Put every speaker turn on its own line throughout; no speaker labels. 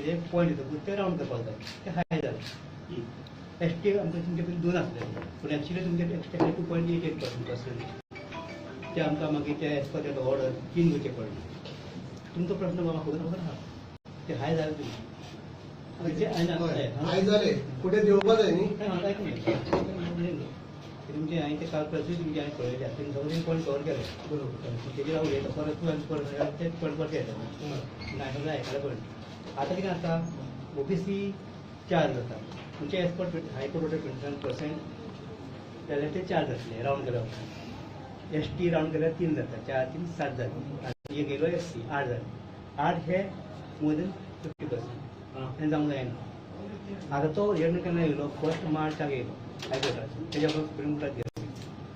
जे पॉईंट येतो ते राऊंड करपाक जाय ते हाय जालें. एसटी आमकां तुमचे पयलीं 2 आसले पूण एक्चुअली तुमचे एक्स्ट्रा 2.88% आसले ते आमकां मागीर ते एज पर दॅट ऑर्डर 3 घेवचे पडले. तुमचो प्रश्न म्हाका खबर आहा ते हाय जालें तुमचे
हाय जाले फुडें देवपाक जाय न्ही.
तुमचे हांवें ते काल प्रत्येक तुमचे हांवें पळयल्या तुमी सगळे पॉयंट कवर केले बरोबर तेजेर हांव उलयता परत तेच पॉयंट परत येता ना सगळें आयकलें पळय. आतां कितें जाता ओबीसी 4 जाता तुमचे एज पर हायकोर्ट 27% जाल्यार ते 4 जातले रावंड केल्या उपरांत. एसटी रावंड केल्यार 3 जाता 4 3 7 जाले आनी एक गेलो एससी 8 जाले. 8 हे मोर देन 50% हें जावंक जायना. आतां तो निर्णय केन्ना येयलो 1 मार्चाक येयलो हायकोर्टाचो तेज्या सुप्रीम कोर्टात गेलो.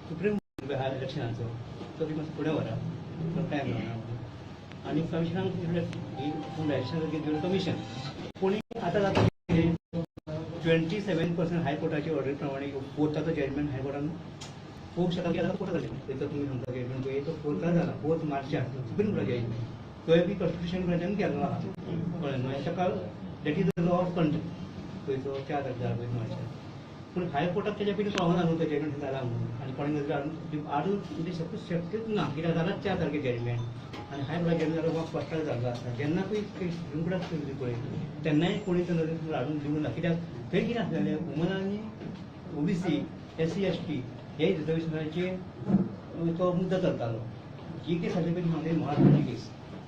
सुप्रीम कोर्ट हायर इलेक्शनाचो तो ती मातसो फुडें व्हरा तो टायम लागना आनी कमिशनाक इलेक्शन कमिशन पूण आतां जाता 27% हायकोर्टाची ऑर्डरी प्रमाणे फोर्थाचो जजमेंट हायकोर्टान खूब शेतान केला कोर्टाक जालें तो तुमी सांगता जजमेंट पळय तो फोर्थाक जाला 4 मार्चाक सुप्रीम कोर्टाचो जजमेंट तोय बी कॉन्स्टिट्यूशन कोर्टान केलो आहा कळ्ळें न्हू. ताका that is the law of country पळय 4 तारखेर 4 मार्चाक पूण हायकोर्टाक तेज्या पयलीं पावना न्हू तो जजमेंट जाला म्हणून आनी कोणें नजर हाडून म्हणजे शक्यच ना कित्याक जालाच 4 तारखेर जजमेंट आनी हायकोर्टाक जजमेंट जाल्यार हो फस्टाक जाल्लो आसता. जेन्ना सुप्रीम कोर्टाक चलली पळय तेन्नाय कोणी तो नजर हाडून दिवंक ना कित्याक थंय कितें आसलेलें वुमनांनी ओबीसी एससी एसटी हे रिजर्वेशनाचे तो मुद्दो चलतालो. जी केस आसली पळय ती महाराष्ट्राची केस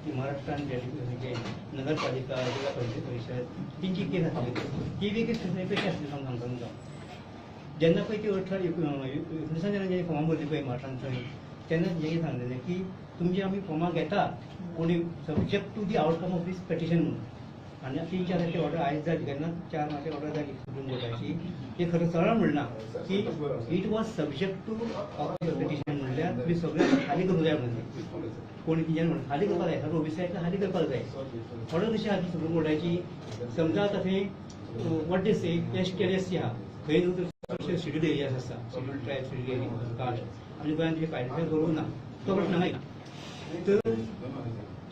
ती महाराष्ट्रान म्हणजे नगरपालिका जिल्हा परिशद तेंची केस आसली ती बी केस कशी आसली सांगता तुमकां. जेन्ना पळय ती 19 जेन्ना फॉर्मां भरली पळय महाराष्ट्रान थंय तेन्ना हें सांगलेलें की तुमची आमी फॉर्मां घेता पूण subject to the outcome of this petition म्हणून. आनी 3-4 तारखेर ऑर्डर आयज जाली केन्ना 4 मार्चाक ऑर्डर जाली सुप्रीम कोर्टाची ती खरें सरळ म्हणना की it was subject to petition म्हणल्यार तुमी सगळें खाली करूंक जाय म्हणून कोणी तिच्यान म्हणून खाली करपाक जाय सगळें ओबीसीक खाली करपाक जाय. ऑर्डर कशी आहा ती सुप्रीम कोर्टाची समजा आतां थंय वॉट दे से एसटी आनी एससी आहा थंय न्हू शेड्यूल एरियाज आसता schedule tribe schedule area caste आनी गोंयान तुवें कायदेशीर करूंक ना तो प्रश्न नाही. तर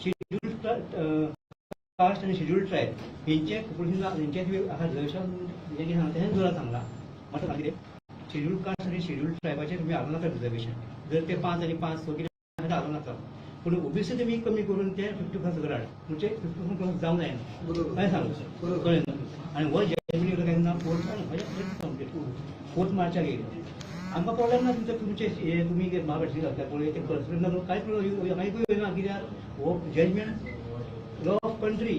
शेड्यूल कास्ट आनी शेड्यूल ट्रायब हेंचे हेंचे रिजर्वेशन हें सांगता तें जोरात सांगलां म्हाका सांग कितें शेड्यूल कास्ट आनी शेड्यूल ट्रायबाचेर तुमी हाडूं नाका रिजर्वेशन जर ते 5 आनी 5 सो कितें हाडूं नाका पूण ओबीसी तुमी कमी करून ते 50% सकयल हाड म्हणजे 50% जावंक जायना काय सांगू कळ्ळें न्हू. आनी हो जजमेंट येयलो केन्ना 4 मार्चाक येयलो. आमकां प्रॉब्लेम ना तुमचे हे तुमी महाराष्ट्री घालता पळय ते कंसिडर ना कांय येना कित्याक हो जजमेंट लॉ ऑफ कंट्री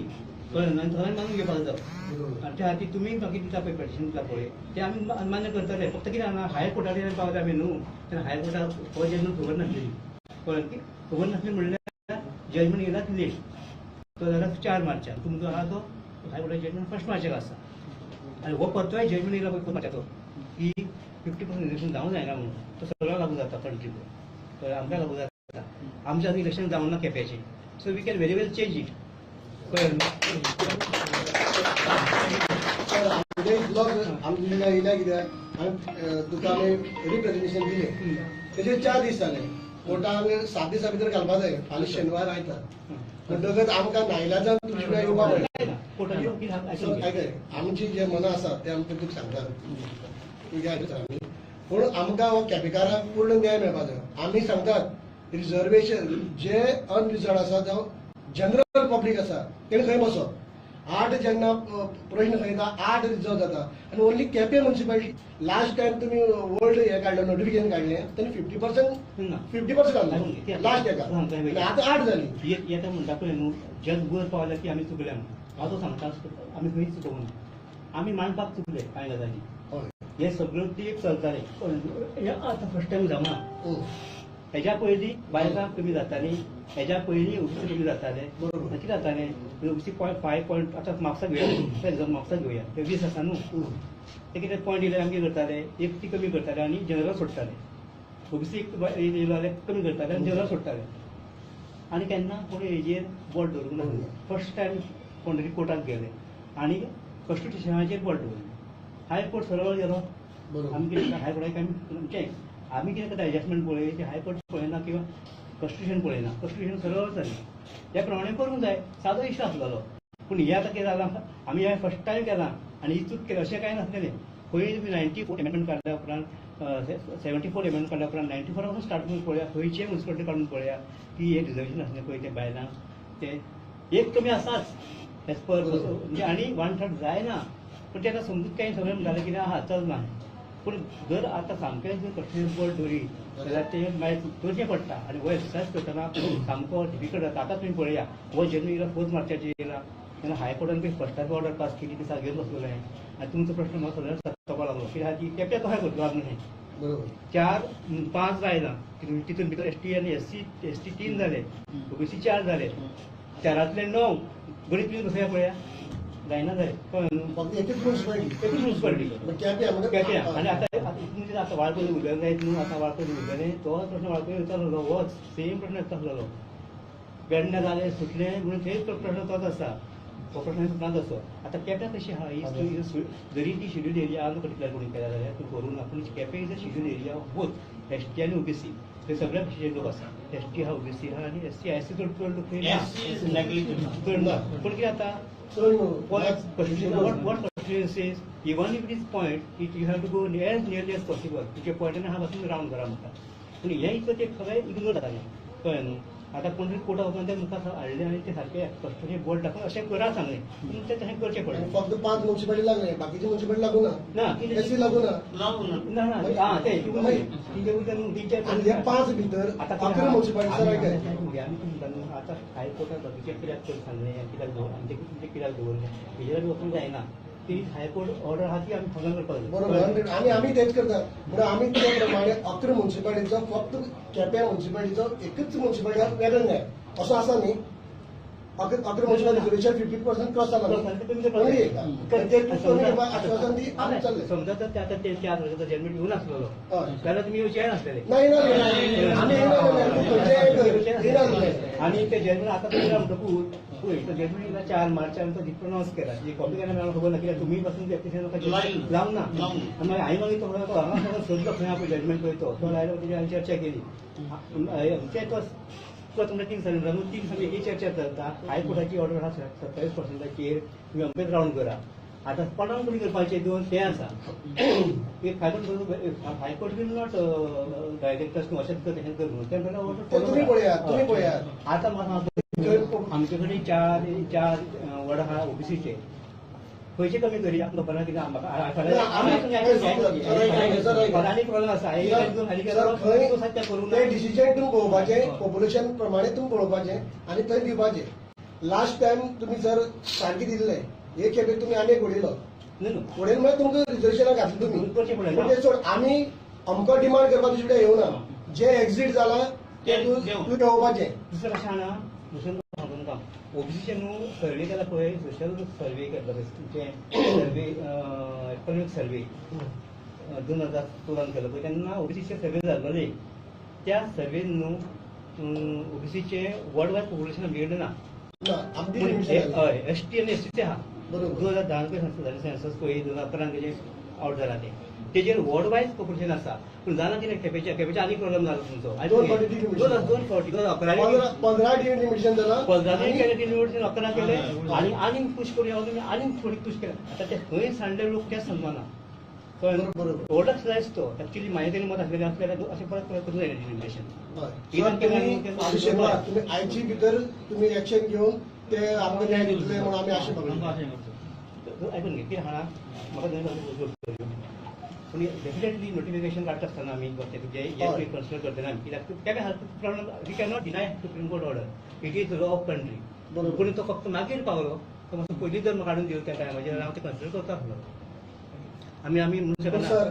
कळ्ळें आनी थंय मानून घेवपाक जाता आनी त्या खातीर तुमी बाकी दिता पळय पेटिशन दिता पळय ते आमी मान्य करतले. फक्त कितें जाणा हायर कोर्टाचेर पावले आमी न्हू तेन्ना हायर कोर्टाक हो जजमेंट खबर नासलेली कळ्ळें की खबर नासली म्हणल्यार जजमेंट येयलाच लेट तो जाल्यार 4 मार्चाक तुमचो आहा तो हायर कोर्टाचो जजमेंट 1 मार्चाक आसा. आनी हो परतोय जजमेंट येयला पळय 1 मार्चाचो की 50% इलेक्शन जावंक जायना म्हणून तो सगळ्याक लागू जाता कंट्री कळ्ळें आमकां लागू जाता. आमचें आतां इलेक्शन जावंक ना केप्याचें so we can very well change it कळ्ळें
आमच्या येयल्या कित्याक तुका आमी रिप्रेजेंटेशन दिलें तेजे 4 दीस जाले कोर्टान 7 दिसां भितर घालपाक जाय फाल्यां शेनवार आयतार म्हणटकच आमकां नाइलाजान तुजे कडेन येवपाक पडलें. आमची जे मनां आसा ते आमकां तुका सांगतात आमी पूण आमकां हो केपेकाराक पूर्ण न्याय मेळपाक जाय. आमी सांगतात रिजर्वेशन जे अनरिजर्व आसा जावं जनरल पब्लीक आसा तेणें खंय बसप 8 जेन्ना प्रश्न खंयता 8 रिजर्व जाता आनी only Quepem municipality last time तुमी वर्ल्ड हें काडलें नोटिफिकेशन काडलें तेणी 50% घाललें लास्ट हेका आनी आतां 8 जाली
येता म्हणटा पळय न्हू जग वयर पावलें की आमी चुकले म्हणून हांव तो सांगता आमी खंयच चुकोवंक ना आमी मानपाक चुकले कांय गजाली हे सगळं ती एक चलतालें आतां फर्स्ट टायम जावना हेज्या पयलीं बायलां कमी जातालीं हेज्या पयलीं ओबीसी कमी जाताले कितें जातालें ओबीसी 5 पॉयंट आतां मार्क्साक घेवया मार्क्साक घेवया ते 20 आसा न्हू ते कितें पॉयंट येयल्यार आमी कितें करताले एक ती कमी करताले आनी जनरल सोडटाले ओबीसी येयलो जाल्यार कमी करताले आनी जनरल सोडटाले आनी केन्ना कोणी हेजेर बोट दवरूंक ना. फर्स्ट टायम कोणतरी कोर्टाक गेले आनी कॉन्स्टिट्यूशनाचेर बोट दवरलें हायकोर्ट सरळ गेलो आमी कितें हायकोर्टाक आमी कितें करता एडजस्टमेंट पळय ते हायकोर्ट पळयना किंवा कॉन्स्टिट्यूशन पळयना कॉन्स्टिट्यूशन सरळ जालें त्या प्रमाणे करूंक जाय सादो इश्यू आसलेलो पूण हे आतां कितें जालां आमी हे फर्स्ट टायम केलां आनी इतूच केलें अशें कांय नासलेलें खंय तुमी 94 एमेंडमेंट काडल्या उपरांत 74 एमेंडमेंट काडल्या उपरांत 94 पासून स्टार्ट करून पळया खंयचे म्युनिसिपालिटी काडून पळया की एक रिजर्वेशन आसलें पळय तें बायलांक तें एक कमी आसाच एज पर म्हणजे आनी 1/3 जायना पूण तेका समजूत कांय सगळें जालें कितें आहा चलना पूण जर आतां सामकें जर कस्टडी बोर्ड दवरी जाल्यार तें मागीर करचें पडटा आनी हो एक्सरसायज करतना सामको डिफिकल्ट जाता आतां तुमी पळया हो जेन्ना येयला फोर्थ मार्चाचेर येयला तेन्ना हायकोर्टान पळय फर्स्टाची ऑर्डर पास केली ती सारकें बसलें आनी तुमचो प्रश्न म्हाका सगळ्यांक सत्तोवपाक लागलो कित्याक ती केपें कशें करतलो आमी हें
बरोबर
4-5 जायना तितून भितर एसटी आनी एसटी 3 जाले ओबीसी 4 जाले 4रांतले 9 गणीत तुमी बसया पळया जायना जाय कळ्ळें न्हू
फक्त एकच म्युनिसिपालिटी
केप्यां आनी आतां आतां वाळपय उरलेलें जायत न्हू आतां वाळपय उरलेलें तो प्रश्न वाळपय उरतालो होच सेम प्रश्न आसतालो पेडण्या जालें सुटलें म्हणून तेच प्रश्न तोच आसा हो प्रश्न सुटनाच असो आतां केप्यां कशी आहा जरी ती शेड्यूल एरिया आहा डिक्लेअर करून केल्या जाल्यार तूं करून पूण Quepem is a schedule area both ST आनी ओबीसी ते सगळ्या भाशेचे लोक आसा एसटी आहा ओबीसी आहा आनी एससी आयसी चड लोक चड ना पूण कितें जाता what constituencies, even if it is point, you have to go as nearly as possible. तुझे पॉइंटान हा पासून राउंड करा म्हणटा पूण हे इतलें ते सगळें इग्नोर जातालें कळ्ळें न्हू आतां कोण कोर्टा वचून ते मुखार हाडलें आनी ते सारकें कस्टडी बोर्ड दाखोवन अशें करा सांगलें पूण तें तशें करचें पडलें
फक्त 5 म्युनिसिपालिटी लागले बाकीचे म्युनिसिपालिटी लागू ना एसी लागू ना
ना ते टिचर
आणि हे 5 भितर 11 म्युनिसिपालिटी
आमी तुमकां न्हू आतां हायकोर्टान बाकीचें कित्याक सांगलें कित्याक आमचे कित्याक दवरलें हेजेर वचूंक जायना ती हायकोर्ट ऑर्डर आहा ती आमी फॉलो करपाक जाय
बरोबर आणि आम्ही तेच करता म्हणून आम्ही त्या प्रमाणे 11 म्युनिसिपालिटीचो फक्त केप्यां म्युनिसिपालिटीचो एकच म्युनिसिपालिटी वेगळो न्याय असो आसा न्ही 11 म्युनिसिपालिटी 50% क्रॉस जाला
समजा तर ते आता ते 4 वर्षाचा जन्म येऊन असलेलो जाल्यार तुम्ही येवचे नासलेले आणि ते जन्म आता तुम्ही म्हणटकूच पळय तो जन्म येयला 4 मार्चान तो डिप्लोमास केला जी कॉपी केल्या मेळून खबर ना कित्याक तुमी पासून एप्लिकेशन लावंक ना आनी मागीर हांवें मागीर तो हांगा सोदलो खंय आहा पळय जजमेंट पळय तो लायलो तेजेर हांवें चर्चा केली ते तो तुमच्या 3 सांगितलं 3 सांगली ही चर्चा करता हायकोर्टाची ऑर्डर आहा 27%चेर तुम्ही अंपेज राउंड करा आता कोणाक कमी करपाचे दोन ते आसा एक हायकोर्ट बीन नॉट डायरेक्टर्स अशेंच कर तशेंच कर म्हणून तेन्ना
तुम्ही पळयात
आतां म्हाका आमचे कडेन 4 वड आहा ओबीसीचे खंयचे कमी करया खबर ना कितें आनी प्रॉब्लम आसा
ते डिसिजन तुम्ही पळोवपाचें पॉप्युलेशन प्रमाणे तुम्ही पळोवपाचें आनी थंय दिवपाचें लास्ट टायम तुम्ही जर सारकें दिल्ले एक खेपे तुम्ही आनी एक उडयलो उडयलो म्हळ्यार तुमकां रिजर्वेशनाक घातलें तुमी ते सोड आमी अमको डिमांड करपाक सुद्दां येवना जे एक्झिट जाला ते तूं घेवपाचें
दुसरें कशें आहा ना दुसरें तुमकां ओबीसीचे न्हू सर्वे केला पळय सोशल सर्वे केला तुमचे सर्वे इकॉनॉमिक सर्वे 2016 केलो पळय तेन्ना ओबीसीचे सर्वे जाल्ले त्या सर्वेन न्हू ओबीसीचे वर्ल्ड वायड पॉप्युलेशन मेळ्ळें ना हय एसटी आनी एसटीचे आहा 2010 सेन्सस पळय 2011 तेजे आउट जाला ते तेजेर वर्ल्ड वायड पॉप्युलेशन आसा पूण जाणा कितें केपेच्या आनी प्रॉब्लेम जालो तुमचो 2 फावटी
15 डिलिमिटेशन जाला
15 डिलिमिटेशन 11 केले आनी पुश करूया आनी थोडी पुश केले आतां ते खंय सांडले लोक तेच समजना प्रोडक्ट जाय तो एक्चुअली माहिती मत आसलेले असल्यार अशें परत करूं जाय
तुम्ही आयची भितर तुम्ही एक्शन घेवन ते आमकां न्याय दितले म्हणून आमी आशा
आयकून घे कितें आहा म्हाका पूण डेफिनेटली नोटिफिकेशन काडटा आसतना आमी जे कन्सिडर करतना कित्याक problem we can not deny Supreme Court order it is law of country पूण तो फक्त मागीर पावलो तो मातसो पयलीं जर काडून दिवं त्या टायमाचेर हांव ते कन्सिडर करता आसलो आमी म्हणूं शकना
सर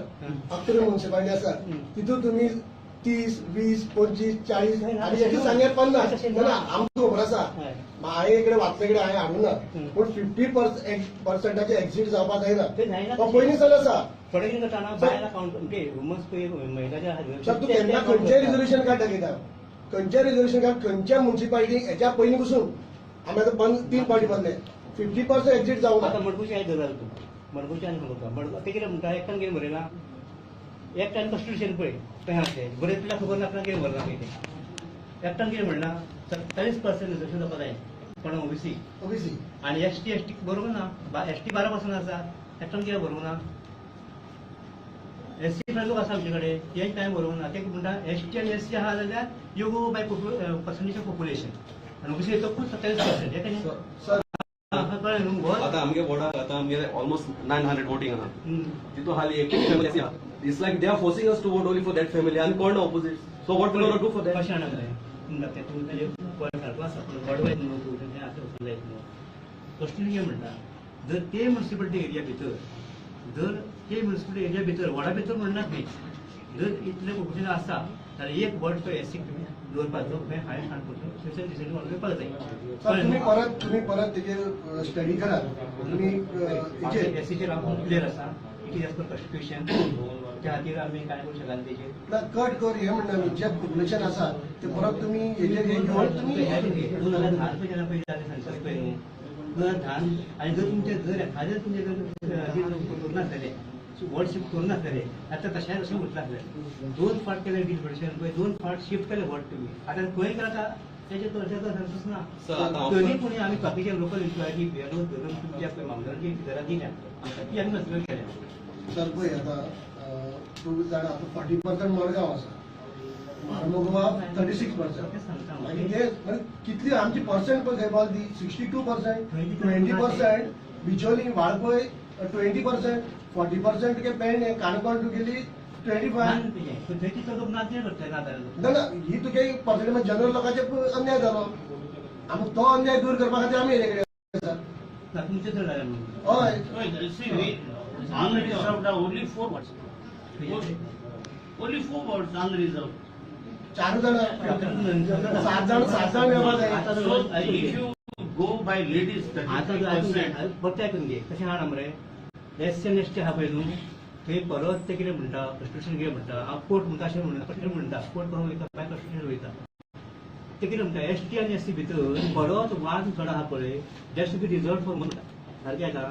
11 म्युनिसिपालिटी आसा तितून तुम्ही 30, 20, 25, 40 आणि एक सांगे 50 आमकां खबर आसा हांवें इकडे वाचले कडेन हांवें हाडूं ना पूण 50%चे एक्झिट जावपाक जायना तो पयलींसान आसा
थोडे कितें करता बायलां कावंट म्हणजे वुमन्स पळय महिलाच्या
तूं केन्ना खंयचें रिजर्वेशन कार्ड दाखयता खंयचें रिजर्वेशन कार्ड खंयच्या म्युनिसिपालिटीक हेच्या पयलीं पसून आमी आतां 3 फावटी बसले 50% एक्झिट जावं
आतां मडकुशी आयज धरला तूं मडकुशी आनी सांगता मडकू ते कितें म्हणटा एकट्यान कितें बरयना एकट्यान कॉन्स्टिट्यूशन पळय खंय आसलें बरें तुला खबर ना आपणाक कितें बरना कितें एकट्यान कितें म्हणना 40% रिजर्वेशन जावपा जाय पण ओबीसी
ओबीसी
आणि एसटी बरोबर ना एसटी 12% आसा एकटो कित्याक बरोबर ना एससी लोक आसा आमचे कडेन तेंच कांय बरोबर ना ते म्हणटा एसटी आनी एससी आहा जाल्यार you go by percentage of population आनी ओबीसी येतो 27%. हे
सर
कळ्ळें न्हू हो
आता आमगे बोर्डाक आता आमगे ऑलमोस्ट 900 वोटिंग आहा तितून हाली एक फॅमिली आसा it's like they are forcing us to vote only for that family आनी कोण opposite so what will do for that
कशें आणा जाय ते तूं ताजे पॉयंट सारको आसा पूण गडवायत न्हू तूं तें आतां वचूंक जायत न्हू फस्टून कितें म्हणटा जर ते म्युनिसिपालिटी एरिया भितर जर ते म्युनिसिपालिटी एरिया भितर वडा भितर म्हणनात न्ही जर इतले पॉप्युलेशन आसा जाल्यार एक वॉर्ड तो एससी दवरपाचो खंय हायर काणकोण स्पेशल डिसिजन करपाक जाय
सर तुम्ही परत तेजेर स्टडी करात तुम्ही हेचेर
एससीचेर आमकां क्लियर आसा it is as per constitution त्या खातीर आमी कांय करूंक शकना तेजेर
कट कर हे म्हणटा जे पॉप्युलेशन आसा ते परत तुम्ही हेचेर हे घेवन तुम्ही
2010 जेन्ना पयली जालें सेन्सस पळय न्हू 2010 आनी जर तुमचे जर एखादे तुमचे जर करूनासलें वर्ड शिफ्ट करूनासलें आतां तशें अशें उरतलें 2 फावट केलें डिलिमिटेशन पळय 2 फावट शिफ्ट केलें वर्ड तुमी आतां खंय करता तेजे सेन्सस ना तरी पूण आमी बाकीचे लोकल इन्क्वायरी बेलो धरून तुमच्या मामदाराची घरां दिल्या ती आमी नसल्यो केल्या
सर पळय आतां तूं जाणा आतां 40% मडगांव आसा मारमुगोवा 36%. मागीर ते कितली आमची पर्सेंट पळय खंय पावली 62%, 20%, बिचोली वाळपय 20%, 40% के पेडणे काणकोण तूं गेली 25.
थंयची चलूक नाचणे करता
ना ना ही तुगे पर्सेंट जनरल लोकांचे अन्याय जालो आमकां तो अन्याय दूर करपा खातीर आमी हे केले सर
तुमचे चड जालें म्हणून
हय
unreserved are only 4 words. Only 4 words unreserved.
4 जाण 7 जाण येवपा जाय
So if you go by ladies,
आता
30%.
फक्त आयकून घे कशें आहा मरे एससी आनी एसटी आहा पळय न्हू थंय परत ते कितें म्हणटा कॉन्स्टिट्यूशन कितें म्हणटा हांव कोर्ट म्हणटा अशें म्हणटा कशें म्हणटा कोर्ट करून वयता मागीर कॉन्स्टिट्यूशन वयता ते कितें म्हणटा एसटी आनी एससी भितर बरोच वाद चड आहा पळय that should be reserve for म्हणटा सारकें आसा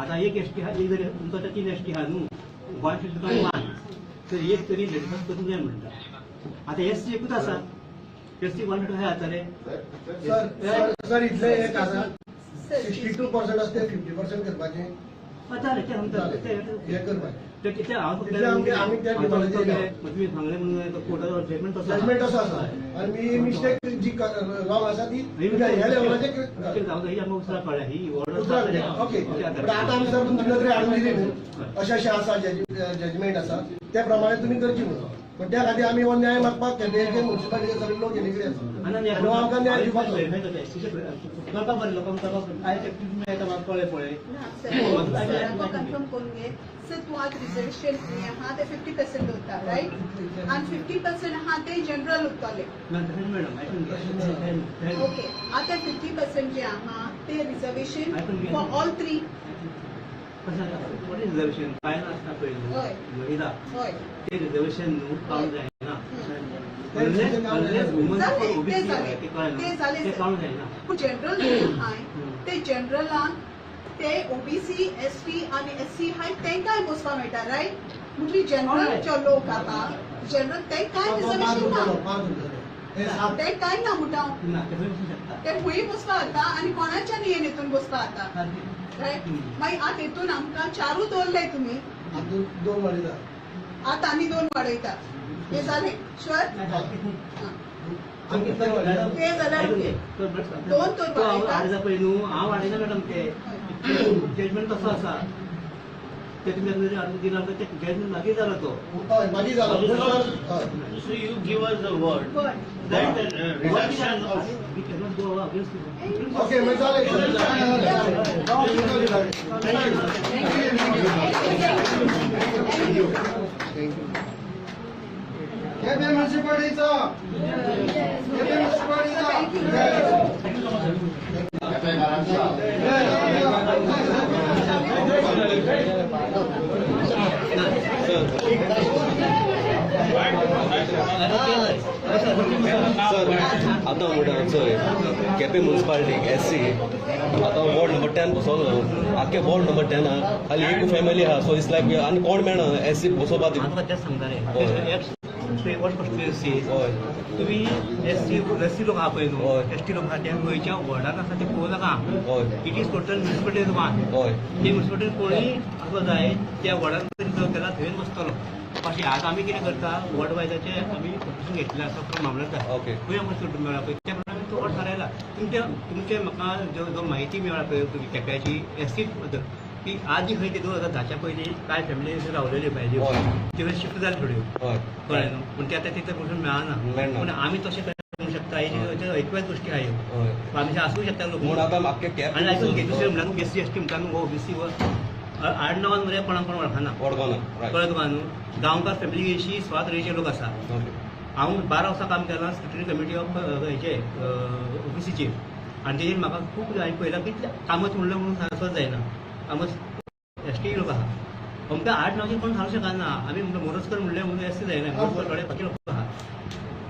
आतां एक एसटी आहा एक जरी तुमचो आतां 3 एसटी आहा न्हू वन शूड बिकम 1 तर एक तरी लेडीजाक करूंक जाय म्हणटा आतां एससी एकूच आसा एससी 1 टू हाय जातले
सर इतले एक आसा 62% असते 50% करपाचे
जालें तें आमकां
हे करपाचे
ते कितें हांव
तितले आमी त्या डिमांडाचेर
तुमी सांगलें म्हणून कोर्टाचो जजमेंट
जजमेंट असो आसा आनी मी मिस्टेक जी रॉंग आसा ती हे लेवलाचेर ओके बट आतां आमी सर तुमचे नदरे हाडून दिली न्हू अशें अशें आसा जजमेंट आसा त्या प्रमाणे तुमी करची म्हणून पण त्या खातीर आमी हो न्याय मागपाक केपेचे म्युनिसिपालिटीचे सगळे लोक येले कडेन आसा आनी आमकां न्याय दिवपाक
करपाक बरें लोकांक करपाक आयज एक्टिव्ह येता म्हाका कळ्ळें पळय
कन्फर्म करून घे सर तू आज रिजर्वेशन आहा ते 50% उरता रायट आनी 50% आहा ते जनरल उरतले
मॅडम आयकून
ओके आता 50% जे आहा ते रिजर्वेशन फॉर ऑल 3
रिजर्वेशन काय आसता पळय
हय.
महिला
हय
ते रिजर्वेशन न्हू काउंट जायना
ते
काउंट जायना
जनरल हाय ते जनरलान ते ओबीसी एसटी आणि एससी हाय तेंकाय बसपा मेळटा रायट म्हणजे जनरल जो लोक आहा जनरल ते काय रिजर्वेशन ना ते काय ना म्हणटा
ना ते खंय वचूंक शकता
ते खंय बसपा जाता आणि कोणाच्या नियेन हितून बसपा जाता रायट मागीर आतां हितून आमकां 4 दवरले तुमी
दोन वाडयता
आतां आनी 2 वाडयता हे जालें शुअर ते जाल्यार दोन तर वाडयता
पळय न्हू हांव वाडयना मॅडम ते जजमेंट कसो आसा ते तुमी हाडून दिला ते जजमेंट मागीर जालो तो
हय मागीर जालो
So you give us the word
पण
that reduction of
we cannot go against it.
Okay मागीर जालें म्युनिसिपालिटीचा
सर आतां म्हणटा चोय केपें म्युनिसिपालिटीक एससी आतां वॉर्ड नंबर 10 बसोलो आख्खे वॉर्ड नंबर 10 खाली एक फॅमिली आहा सो इट्स लायक आनी कोण मेळना एससी बसोवपाक
आमकां तेच सांगताले वॉट कॉन्स्टिट्युएन्सी
हय
तुम्ही एससी लोक आहा पळय न्हू
हय.
एसटी लोक आहा त्या गोंयच्या वॉर्डान आसा ते पळोवं नाका
हय
it is total municipality one
हय
ते म्युनिसिपालिटी कोणीय असो जाय त्या वॉर्डान रिजर्व केला थंय बसतलो अशें आतां आमी कितें करता वॉर्ड वायजाचे आमी कंपिटिशन घेतलें आसा फ्रॉम मामलतदार
ओके.
खंय आमकां सुट मेळ्ळा पळय त्या प्रमाणे तो वॉर्ड थारायला तुमचे म्हाका जो म्हायती मेळ्ळा पळय तुमी केप्याची एसटी बद्दल की आज जी खंय ते 2010च्या पयलीं कांय फॅमिली रावलेल्यो पाहिजे
हय.
त्यो शिफ्ट जाल्यो थोड्यो
हय
कळ्ळें न्हू पूण ते आतां तितलें पर्सन मेळना
मेळना.
पूण आमी तशें करूंक शकता हेज्यो एकूच गोश्टी आहा ह्यो
हय
आमी आसूंक शकता लोक
म्हूण आतां म्हाका कॅप
आनी आयकून घे दुसरें म्हणल्यार एससी एसटी म्हणटा न्हू ओबीसी आडनांवान मरे कोणाक कोण वळखना
वडगांव रायट
कळ्ळें तुका न्हू गांवकार फॅमिली अशी स्वात रेचे लोक आसा
ओके
हांव 12 वर्सां काम केलां स्क्रुटनी कमिटी ऑफ हेचे ओबीसीचेर आनी तेजेर म्हाका खूब हांवें पळयलां की कामत म्हणलें म्हणून सांगपाक जायना कामत एसटी लोक आहा अमकें 8-9 कोण सांगूंक शकना आमी मोरजकर म्हणलें म्हणून एसटी जायना थोडे बाकी लोक आहा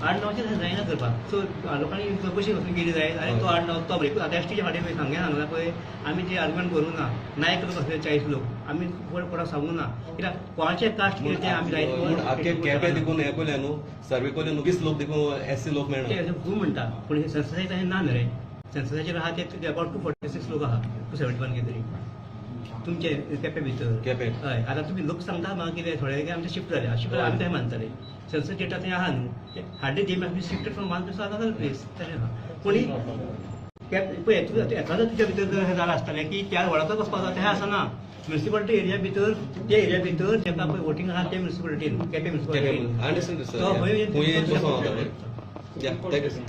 8-9 जायना करपाक सो लोकांनी चवकशी वचून गेली जाय आनी तो 8-9 तो ब्रेक आतां एसटीच्या फाटीं पळय सांगला पळय आमी जे आर्ग्युमेंट करूं ना नायक लोक असले 40 लोक आमी कोणाक सांगूं ना कित्याक कोणाचें कास्ट कितें तें आमी
पूण आख्खे केपें देखून हें पयलें न्हू सर्वे केले न्हू 20 लोक देखून एससी लोक मेळना
ते खूब म्हणटा पूण सेन्ससाचेर तशें ना न्हू रे सेन्ससाचेर आहा ते अबाउट 246 लोक आहा 271 कितें तरी तुमचे केपें भितर
केपें.
हय आतां तुमी लोक सांगता म्हाका कितें थोडे की आमचे शिफ्ट जाले शिफ्ट आमी तें मानताले सेन्सस डेटा थंय आहा न्हू hardly they must be shifted from one place to another place तशें आहा पूण पळय एखादो तुज्या भितर जर हें जालां आसतलें की त्या वळखच वचपाक जाय तें आसना म्युनिसिपालिटी एरिया भितर त्या एरिया भितर तेका पळय वोटींग आहा ते म्युनिसिपालिटीन केपें म्युनिसिपालिटीन
अंडरस्टँड
तो
सर
खंय
खंय बसून हांव पळय या थँक्यू सर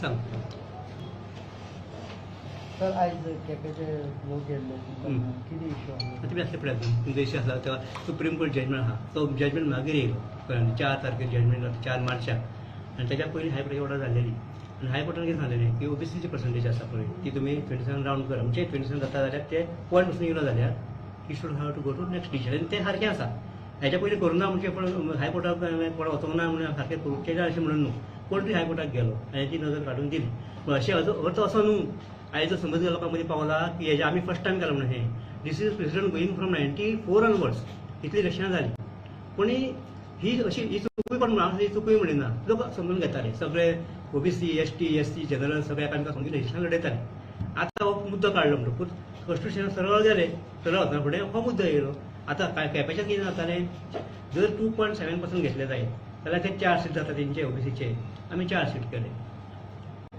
सांग
सर आयज केपेचे लोक गेल्ले कितें इश्यू आहा
तुमी असले पळयात तुमचो इश्यू आसला तो सुप्रीम कोर्ट जजमेंट आहा तो जजमेंट मागीर येयलो कळ्ळें 4 तारखेर जजमेंट जाता 4 मार्चाक आनी तेच्या पयलीं हायकोर्टाची ऑर्डर जाल्लेली आनी हायकोर्टान कितें सांगलेलें की ओबीसीची पर्संटेज आसा पळय ती तुमी 27 रावंड करा म्हणजे 27 जाता जाल्यार ते पॉयंट वचून येयलो जाल्यार he should have to go to next decision आनी तें सारकें आसा हेच्या पयलीं करूं ना म्हणजे पण हायकोर्टाक कोण वचोंक ना म्हणून सारकें करूंक अशें म्हणून न्हू कोण तरी हायकोर्टाक गेलो आनी हेची नजर काडून दिली पूण अशें अर्थ असो न्हू आयज समज लोकां मदीं पावला की हेजें आमी फर्स्ट टायम केलां म्हणून हें this is president going from 94 onwards इतली इलेक्शनां जाली पूण ही अशी ही चुकूय पण म्हणून ही चुकूय म्हणिना लोक समजून घेताले सगळे ओबीसी एसटी एससी जनरल सगळे एकामेकांक समजून इलेक्शनां लडयताले आतां हो मुद्दो काडलो म्हणटकूच कॉन्स्टिट्युशन सरळ गेले सरळ वचना फुडें हो मुद्दो येयलो आतां केपेच्यान कितें जातालें जर 2.7% घेतले जाय जाल्यार ते 4 सीट जाता तेंचे ओबीसीचे आमी 4 सीट केले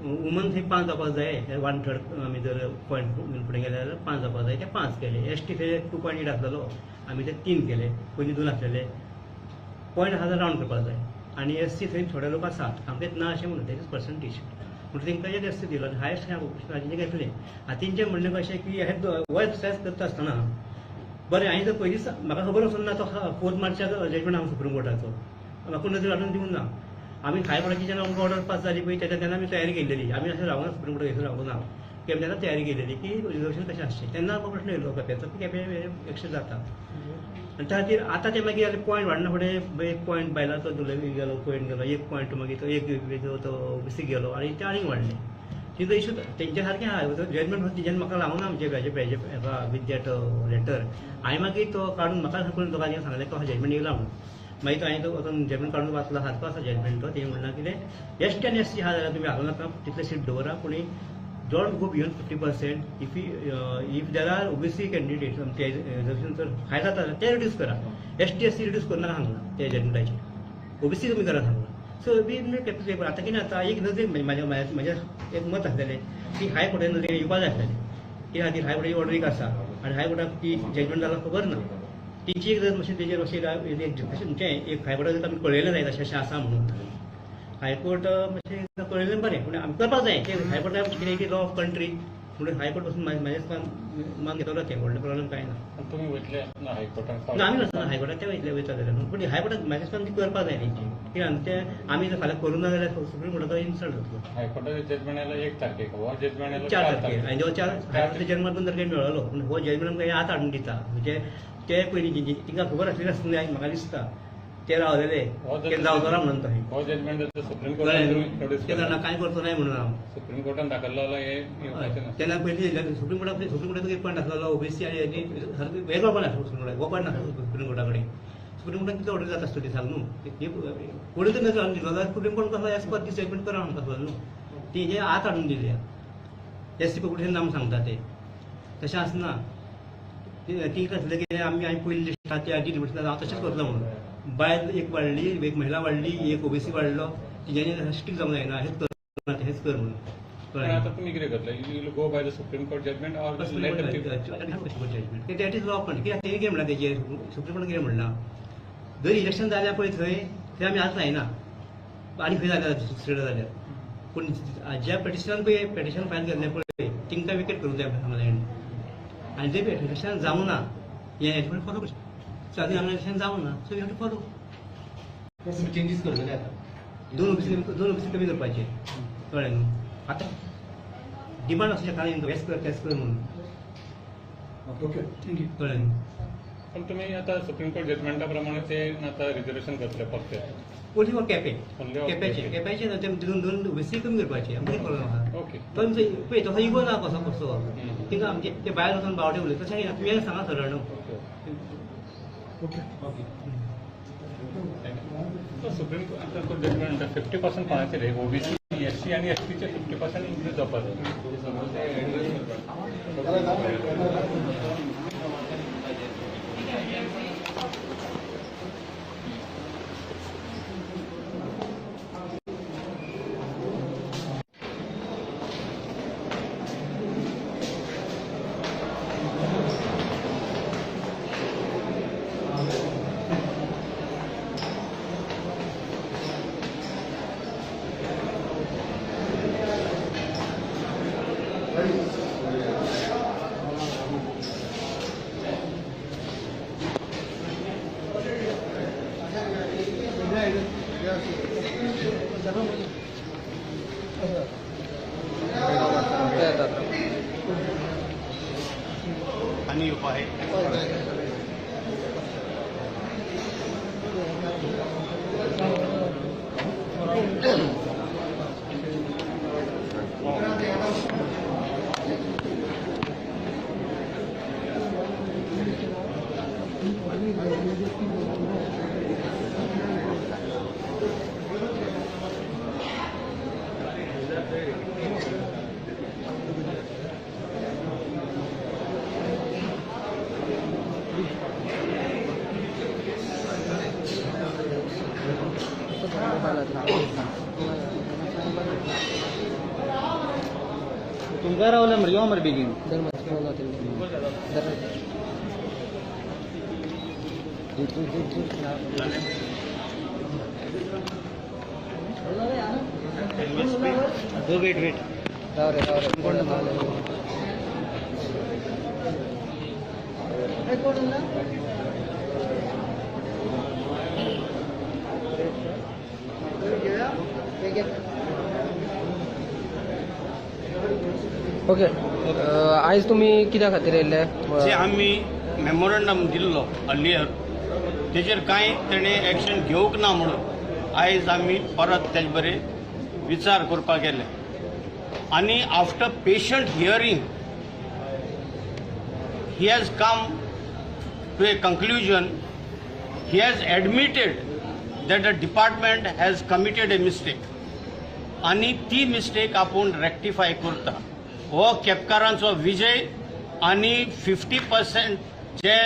वुमन थंय 5 जावपाक जाय 1/3 आमी जर पॉयंट फुडें गेले जाल्यार 5 जावपाक जाय ते 5 केले एसटी थंय 2.8 आसलेलो आमी ते 3 केले पयलीं 2 आसलेले पॉयंट आहा जाल्यार रावंड करपाक जाय आनी एससी थंय थोडे लोक आसा सामकेंच ना अशें म्हणून तेच पर्संटेज म्हणून तेंकां एक एससी दिलो आनी हायस्ट राजेंचे घेतले आतां तेंचें म्हणणें कशें की हे हो एक्सरसायज करता आसतना बरें हांवें जर पयलींच म्हाका खबर आसूं ना तो 4 मार्चाक जजमेंट हांव सुप्रीम कोर्टाचो म्हाका नजर हाडून दिवंक ना आमी हायकोर्टाची जेन्ना आमकां ऑर्डर पास जाली पळय तेन्ना आमी तयारी केल्लेली आमी अशें रावना सुप्रीम कोर्टाक थंयसर रावूंक ना केन्ना तेन्ना तयारी केल्लेली की रिजर्वेशन कशें आसचें तेन्ना म्हाका प्रश्न येयलो केपेचो की केपे एक्शन जाता आनी त्या खातीर आतां ते मागीर पॉयंट वाडना फुडें एक पॉयंट बायलाचो गेलो पॉयंट गेलो एक पॉयंट मागीर तो एक तो ओबीसी गेलो आनी ते आनीक वाडले तिजो इशू तेंच्या सारकें आहा जजमेंट तेंच्यानी म्हाका लावना म्हणजे हेजे विथ दॅट लेटर हांवें मागीर तो काडून म्हाका करून दोगांनी सांगलें की हो जजमेंट येयला म्हणून मागीर तो हांवें तो वचून जजमेंट काडून वाचला सारको आसा जजमेंट तो तें म्हणला कितें एसटी आनी एससी आहा जाल्यार तुमी हाडूं नाका तितले सीट दवरा पूण don't go beyond 50% if there are OBC candidates ते रिजर्वेशन जर हाय जाता जाल्यार ते रिड्यूस करा एसटी एससी रिड्यूस करनाका सांगला ते जजमेंटाचेर ओबीसी तुमी करा सांगला सो बी पेपर आतां कितें जाता एक नजरेक म्हाजें एक मत आसलेलें की हायकोर्टान नजरेक येवपाक जाय आसलेलें कित्या खातीर हायकोर्टाची ऑर्डर एक आसा आनी हायकोर्टाक ती जजमेंट जालो खबर ना तेंची एक जर मातशें तेजेर अशें म्हणजे एक हायकोर्टाक जर आमी कळयलें जाय अशें आसा म्हणून हायकोर्ट मातशें कळयलें बरें पूण आमी करपाक जाय की हायकोर्टाक कितें की लॉ ऑफ कंट्री म्हणून हायकोर्ट पासून म्हाजें मान घेतलो ते व्हडलें प्रॉब्लेम कांय ना
तुम्ही वयतले ना हायकोर्टाक
ना आमी वचना हायकोर्टाक ते वयता जाल्यार पूण हायकोर्टाक म्हाजें दिसता ती करपाक जाय तेंची कित्याक ते आमी जर फाल्यां करूं ना जाल्यार सुप्रीम कोर्टाचो इन्सल्ट जातलो
हायकोर्टाचे जजमेंट आयला 1 तारखेक हो जजमेंट आयला
4
4
तारखेर आनी हो 4 हायकोर्टाच्या जजमेंट 2 तारखेर मेळ्ळो पूण हो जजमेंट आमकां आतां हाडून दिता म्हणजे ते पयलीं तिंका खबर आसलेली आसतना म्हाका दिसता ते रावलेले केंद्र अवतारा म्हणून थंय
हो जजमेंट सुप्रीम
कळ्ळें
कोर्टान
न्हू ते जाणा कांय करचो नाही म्हणून हांव
सुप्रीम कोर्टान दाखयल्लो हे येवपाचें ना
तेन्ना पयलीं सुप्रीम कोर्टाचो एक पॉयंट आसलो ओबीसी आनी वेगळो पण आसलो सुप्रीम कोर्टाक हो पॉयंट नासलो सुप्रीम कोर्टा कडेन सुप्रीम कोर्टान कितें ऑर्डर जाता आसतली सांग न्हू कोणी तर नजर दिलो जाल्यार सुप्रीम कोर्ट कसो एज पर दी जजमेंट करा म्हणून आसलो न्हू ती हे आत हाडून दिल्या एससी पब्लिकेशन नाम सांगता ते तशें आसना ती कसलें कितें आमी पयलीं लिस्टाचे आजी लिमिटेशन हांव तशेंच करतलो म्हणून बायल एक वाडली एक महिला वाडली एक ओबीसी वाडलो तेज्यानी स्ट्रिक्ट जावंक जायना हेच कर म्हणून
पण आता तुम्ही कितें करतले you will go by the Supreme Court judgment or let
judgment that is law पण कित्याक तेणी कितें म्हणला तेजेर सुप्रीम कोर्टान कितें म्हणला जर इलेक्शन जाल्यार पळय थंय आमी आतां जायना आनी खंय जाल्यार दुसरे जाल्यार पूण ज्या पेटिशनान पळय पेटिशन फायल केल्लें पळय तिंका विकेट करूंक जाय सांगलें आनी जें पेटिशन जावंक ना हेजे फुडें फॉलो करचें आनी हांगा इलेक्शन जावंक ना so you have to follow changes करतले आतां दोन ओबीसी कमी करपाचे कळ्ळें न्हू आतां डिमांड असू शकता हेच कर तेच कर म्हणून
ओके थँक्यू
कळ्ळें न्हू
पण तुम्ही आता सुप्रीम कोर्ट जजमेंटा प्रमाणे ते आता रिजर्वेशन करतले फक्त
ओन्ली फॉर कॅपे
Only for
कॅपेचे दोन ओबीसी कमी करपाचे आमचे प्रॉब्लेम आहा
ओके
पण पळय तसो इगो ना कसो कसो थिंगा आमचे ते भायर वचून बावटे उलयता तशें तुमी सांगा सरळ न्हू
सुप्रीम कोर्ट जजमेंट 50% कोणाचे रे ओबीसी एससी आणि एसटीचे 50% इन्क्रीज जावपाक
आणि उपाय
तुमकां रावलें मरे यो मरे बेगीन वेट राव रे ओके आयज तुमी कित्या खातीर येयल्ले
जे आम्ही मेमोरंडम दिल्लो अर्लियर तेजेर कांय तेणे एक्शन घेवंक ना म्हणून आयज आमी परत तेजे बरें विचार करपाक गेले आनी after patient hearing he has come to a conclusion. He has admitted that the department has committed a mistake. आणि ती मिस्टेक आपण रेक्टिफाय करता हो केपकारांचो विजय आणि 50% जे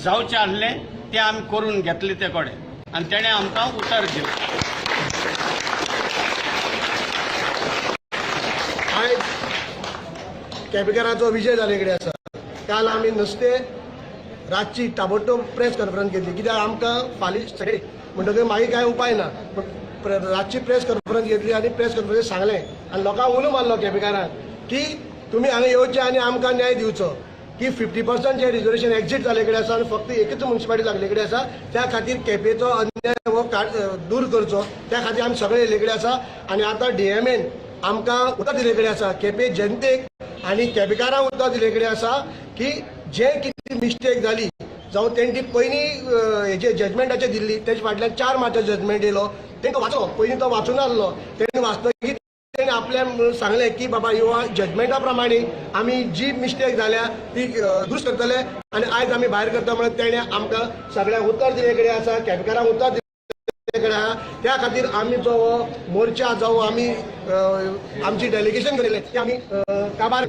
जावचे आसले ते आमी करून घेतले ते कडेन आणि तेणे आमकां उतर दिलें.
आयज केपेकारांचो विजय जाले कडेन आसा. काल आमी नुस्ते रातची ताबडतोब प्रेस कॉन्फरन्स घेतली कित्याक आमकां फाल्यां सगळे म्हणटकीर मागीर कांय उपाय ना रातची प्रेस कॉन्फरन्स घेतली आनी प्रेस कॉन्फरन्स सांगलें आनी लोकांक उलो मारलो केपेकारांक की तुमी हांगा येवचें आनी आमकां न्याय दिवचो की 50% जे रिजर्वेशन एक्झिट जाले कडेन आसा आनी फक्त एकच म्युनिसिपालिटी लागले कडेन आसा त्या खातीर केपेचो अन्याय हो दूर करचो त्या खातीर आमी सगळे येयले कडेन आसा आनी आतां डीएमएन आमकां उतर दिले कडेन आसा केपे जनतेक आनी केपेकारांक उतर दिले कडेन आसा की जे कितें मिस्टेक जाली जावं तेंची पयलीं हेचे जजमेंटाचेर दिल्ली तेजे फाटल्यान 4 मार्चाचो जजमेंट येयलो तेंकां वाचलो पयलीं तो वाचून नासलो तेणी वाचतकीर तेणी आपल्याक सांगलें की बाबा ह्यो जजमेंटा प्रमाणे आमी जी मिस्टेक जाल्या ती दुरुस्त करतले आनी आयज आमी भायर करता म्हणून तेणें आमकां सगळ्यांक उत्तर दिले कडेन आसा केपेकारांक उत्तर दिले कडेन आहा त्या खातीर आमी जो मोर्चा जावं आमी आमची डेलिगेशन केलें तें आमी काबार